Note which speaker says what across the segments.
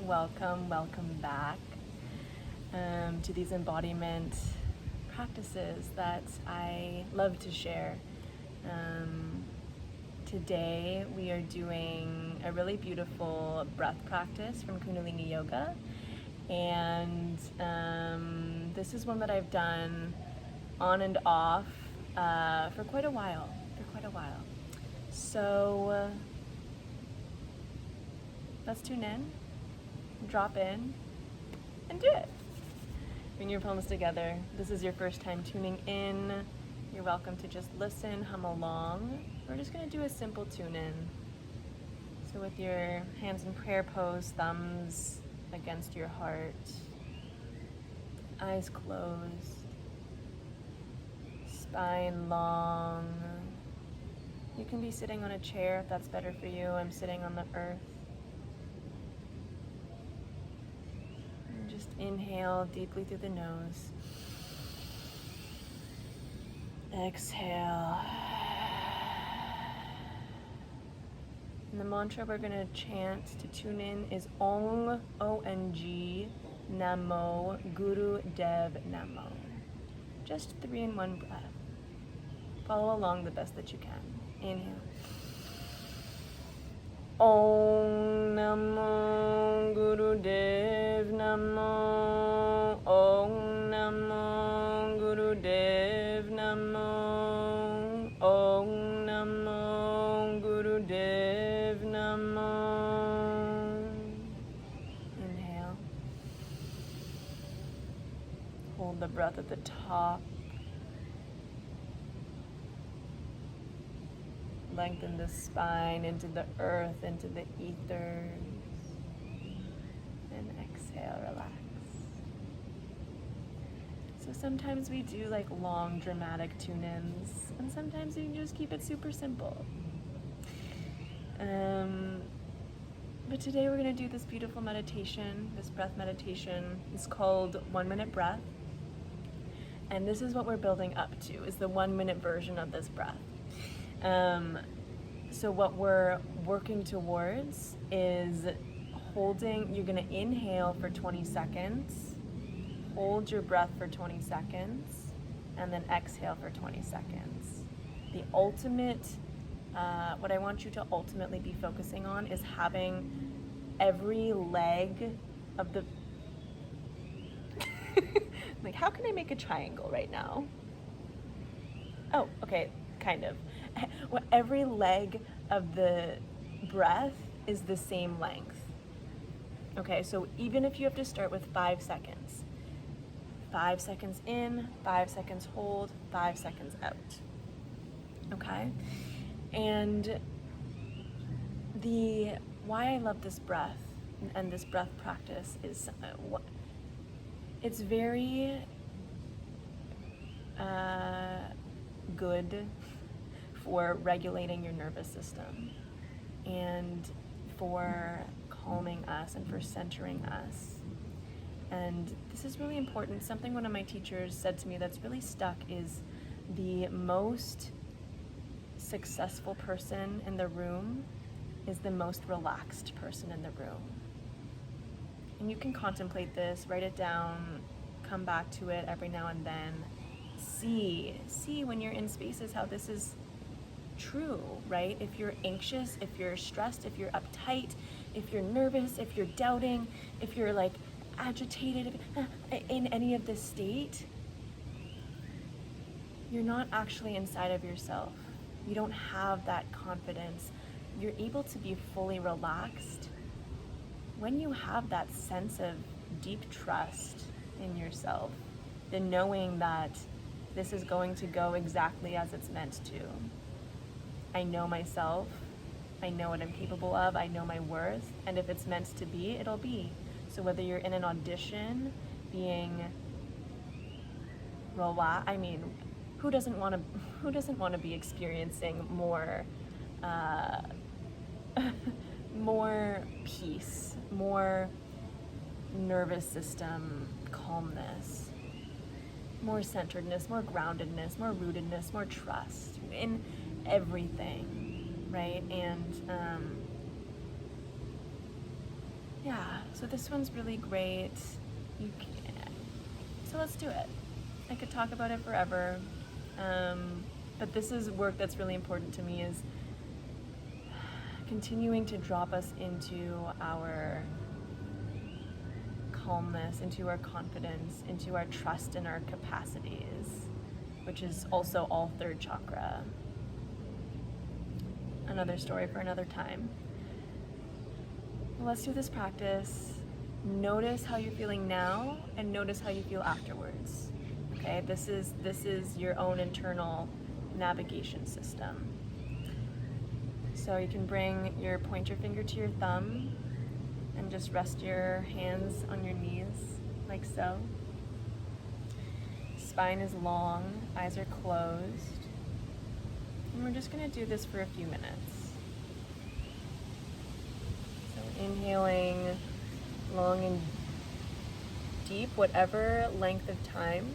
Speaker 1: welcome back to these embodiment practices that I love to share. Today we are doing a really beautiful breath practice from Kundalini Yoga, and this is one that I've done on and off for quite a while. So let's tune in, drop in, and do it. Bring your palms together. This is your first time tuning in. You're welcome to just listen, hum along. We're just gonna do a simple tune in. So with your hands in prayer pose, thumbs against your heart, eyes closed, spine long. You can be sitting on a chair if that's better for you. I'm sitting on the earth. And just inhale deeply through the nose. Exhale. And the mantra we're going to chant to tune in is Ong, O-N-G, Namo, Guru Dev Namo. Just 3 in 1 breath. Follow along the best that you can. Inhale. Om Namo Guru Dev Namo. Om Namo Guru Dev Namo. Om Namo Guru Dev Namo. Inhale. Hold the breath at the top. Lengthen the spine into the earth, into the ethers. And exhale, relax. So sometimes we do like long dramatic tune-ins, and sometimes you can just keep it super simple. But today we're going to do this beautiful meditation, this breath meditation. It's called 1 minute breath. And this is what we're building up to, is the 1 minute version of this breath. So what we're working towards is holding, you're gonna inhale for 20 seconds, hold your breath for 20 seconds, and then exhale for 20 seconds. The ultimate, what I want you to ultimately be focusing on is having every leg of the, like, how can I make a triangle right now? Oh, okay, kind of. Every leg of the breath is the same length. Okay, so even if you have to start with 5 seconds, 5 seconds in, 5 seconds hold, 5 seconds out. Okay? And why I love this breath and this breath practice is it's very good for regulating your nervous system and for calming us and for centering us. And this is really important. Something one of my teachers said to me that's really stuck is the most successful person in the room is the most relaxed person in the room. And you can contemplate this, write it down, come back to it every now and then. See when you're in spaces how this is true, right? If you're anxious, if you're stressed, if you're uptight, if you're nervous, if you're doubting, if you're like agitated, in any of this state, you're not actually inside of yourself. You don't have that confidence. You're able to be fully relaxed when you have that sense of deep trust in yourself, the knowing that this is going to go exactly as it's meant to. I know myself, I know what I'm capable of, I know my worth, and if it's meant to be, it'll be. So whether you're in an audition, being relaxed, I mean, who doesn't want to be experiencing more more peace, more nervous system calmness, more centeredness, more groundedness, more rootedness, more trust in everything, right? And Yeah, so this one's really great. So let's do it. I could talk about it forever, but this is work that's really important to me, is continuing to drop us into our calmness, into our confidence, into our trust in our capacities, which is also all third chakra. Another story for another time. Let's do this practice. Notice how you're feeling now and notice how you feel afterwards. Okay, this is your own internal navigation system. So you can bring your pointer finger to your thumb and just rest your hands on your knees, like so. Spine is long, eyes are closed. And we're just gonna do this for a few minutes. So inhaling long and deep, whatever length of time.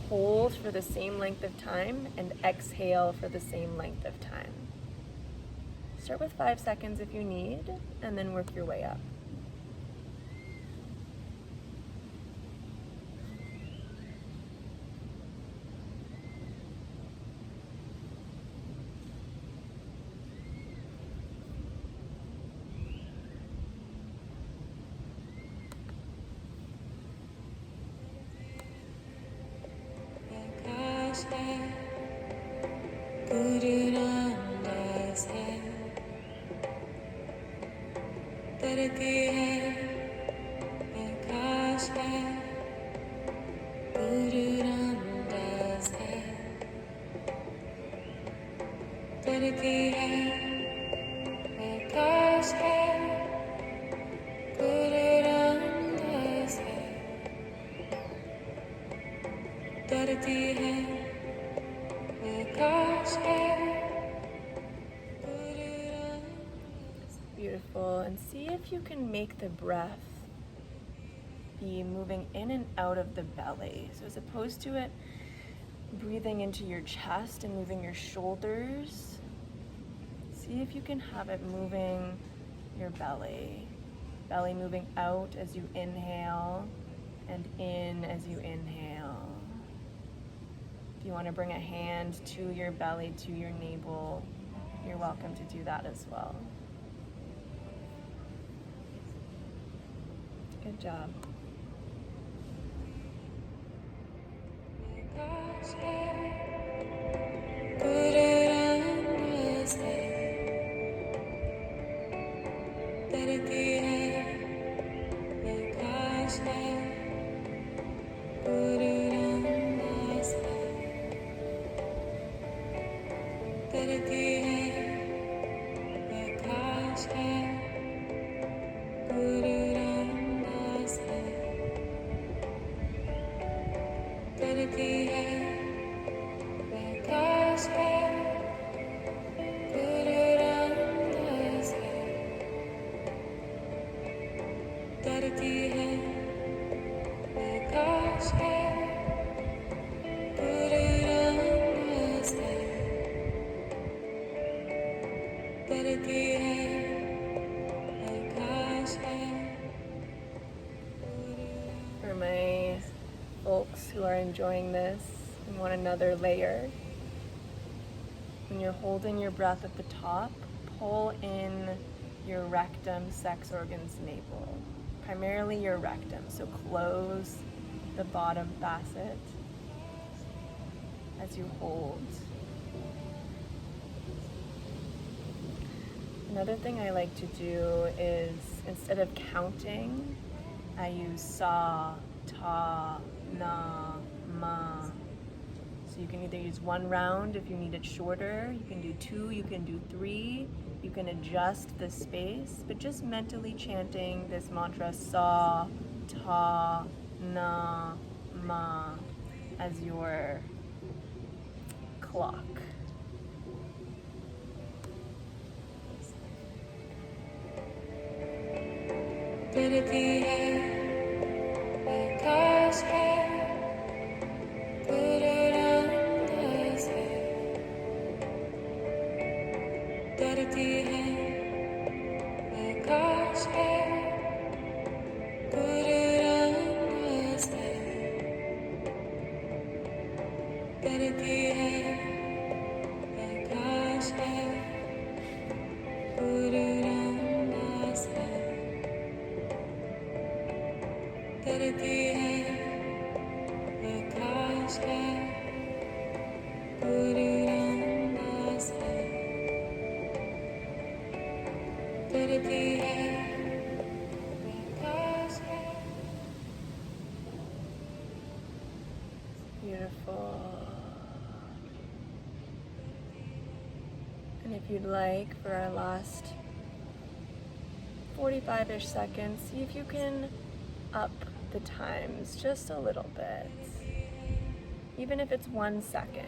Speaker 1: Hold for the same length of time and exhale for the same length of time. Start with 5 seconds if you need, and then work your way up. Beautiful. And see if you can make the breath be moving in and out of the belly. So as opposed to it breathing into your chest and moving your shoulders, see if you can have it moving your belly. Belly moving out as you inhale and in as you inhale. If you want to bring a hand to your belly, to your navel, you're welcome to do that as well. Good job. For my folks who are enjoying this and want another layer, when you're holding your breath at the top, pull in your rectum, sex organs, navel. Primarily your rectum, so close the bottom facet as you hold. Another thing I like to do is, instead of counting, I use sa, ta, na, ma. So you can either use one round if you need it shorter, you can do 2, you can do 3, you can adjust the space, but just mentally chanting this mantra sa, ta, na, ma as your clock. Beautiful. And if you'd like, for our last 45-ish seconds, see if you can up the times just a little bit. Even if it's 1 second.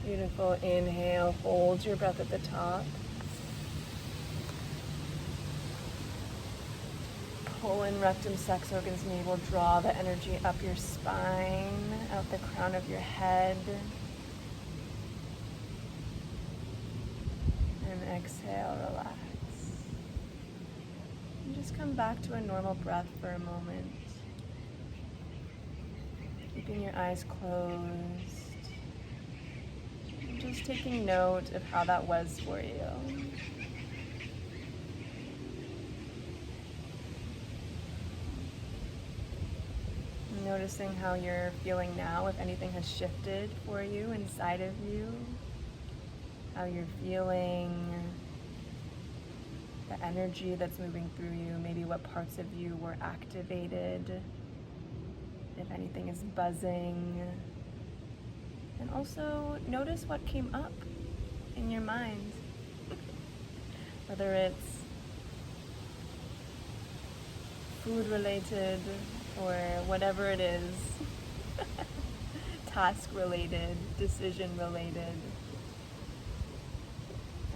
Speaker 1: Beautiful. Inhale, hold your breath at the top. Pull in rectum, sex organs, navel. Draw the energy up your spine, out the crown of your head. And exhale, relax. And just come back to a normal breath for a moment. Keeping your eyes closed. And just taking note of how that was for you. Noticing how you're feeling now, if anything has shifted for you inside of you, how you're feeling, the energy that's moving through you, maybe what parts of you were activated, if anything is buzzing. And also notice what came up in your mind, whether it's food related, or whatever it is, task related, decision related.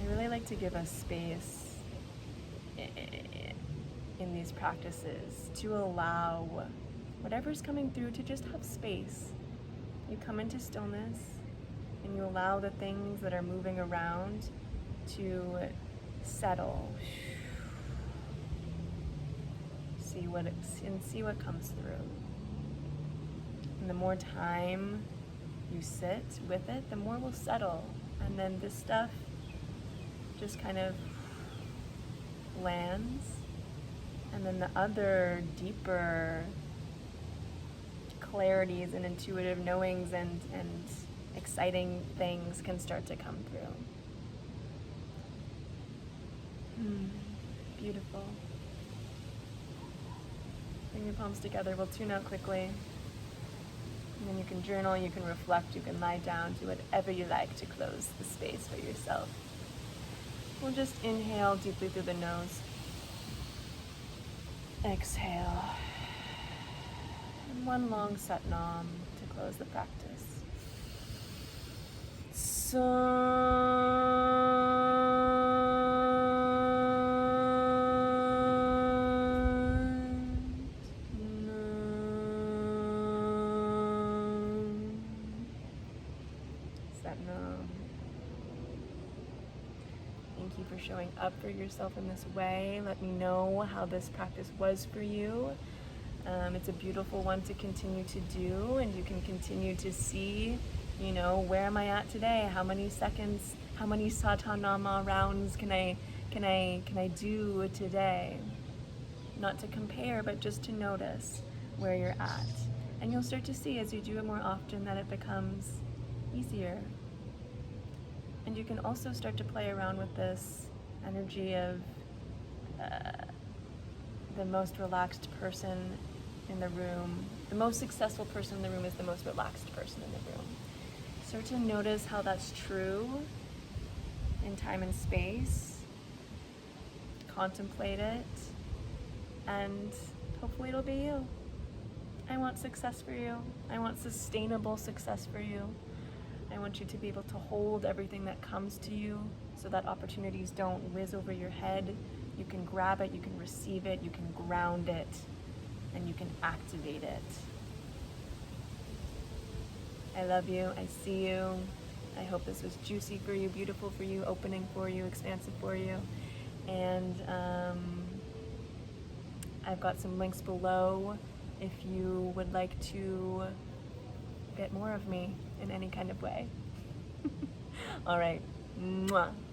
Speaker 1: I really like to give us space in these practices to allow whatever's coming through to just have space. You come into stillness and you allow the things that are moving around to settle. See what comes through. And the more time you sit with it, the more will settle. And then this stuff just kind of lands. And then the other deeper clarities and intuitive knowings and exciting things can start to come through. Beautiful. Bring your palms together. We'll tune out quickly. And then you can journal, you can reflect, you can lie down, do whatever you like to close the space for yourself. We'll just inhale deeply through the nose. Exhale. And one long Sat Nam to close the practice. Thank you for showing up for yourself in this way. Let me know how this practice was for you. It's a beautiful one to continue to do, and you can continue to see, where am I at today? How many seconds, how many Satanama rounds can I do today? Not to compare, but just to notice where you're at. And you'll start to see as you do it more often that it becomes easier. And you can also start to play around with this energy of the most relaxed person in the room, the most successful person in the room is the most relaxed person in the room. Start to notice how that's true in time and space. Contemplate it, and hopefully it'll be you. I want success for you. I want sustainable success for you. I want you to be able to hold everything that comes to you so that opportunities don't whiz over your head. You can grab it, you can receive it, you can ground it, and you can activate it. I love you. I see you. I hope this was juicy for you, beautiful for you, opening for you, expansive for you. And I've got some links below if you would like to get more of me in any kind of way. All right. Mwah.